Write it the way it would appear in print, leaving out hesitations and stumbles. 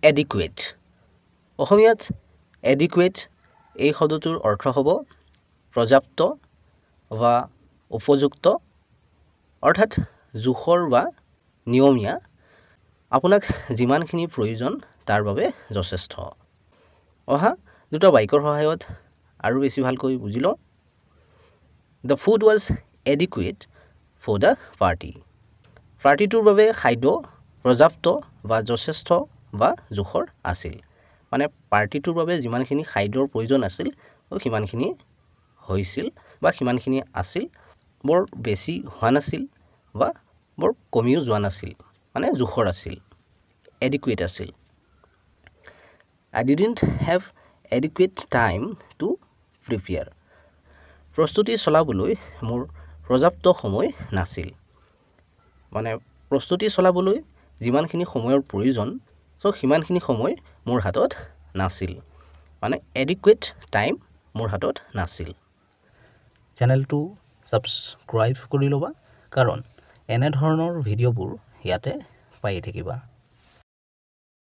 adequate অসমীয়াত adequate এই শব্দটোৰ অৰ্থ হ'ব পৰ্যাপ্ত বা উপযুক্ত অৰ্থাৎ জোখৰ বা নিয়মীয়া আপোনাক যিমানখিনি প্ৰয়োজন তাৰ বাবে যথেষ্ট অহা দুটা বাক্যৰ সহায়ত আৰু বেছি ভালকৈ বুজি লওঁ The food was adequate for the party পাৰ্টিটোৰ বাবে খাদ্য পৰ্যাপ্ত বা যথেষ্ট বা জোখৰ আছিল মানে পাৰ্টিটোৰ বাবে যিমানখিনি খাদ্যৰ প্ৰয়োজন আছিল সিমানখিনি হৈছিল বা সিমানখিনি আছিল বৰ বেছি হোৱা নাছিল বা বৰ কমিও যোৱা নাছিল মানে জোখৰ আছিল adequate আছিল I didn't have adequate time to prepare প্ৰস্তুতি চলাবলৈ মোৰ পৰ্যাপ্ত সময় নাছিল মানে প্ৰস্তুতি চলাবলৈ যিমানখিনি সময়ৰ প্ৰয়োজন সিমানখিনি সময় মোৰ হাতত নাছিল মানে adequate টাইম মোৰ হাতত নাছিল চেনেলটো ছাবস্ক্ৰাইব কৰি ল'বা কাৰণ এনে ধৰণৰ ভিডিঅ'বোৰ ইয়াতে পাই থাকিবা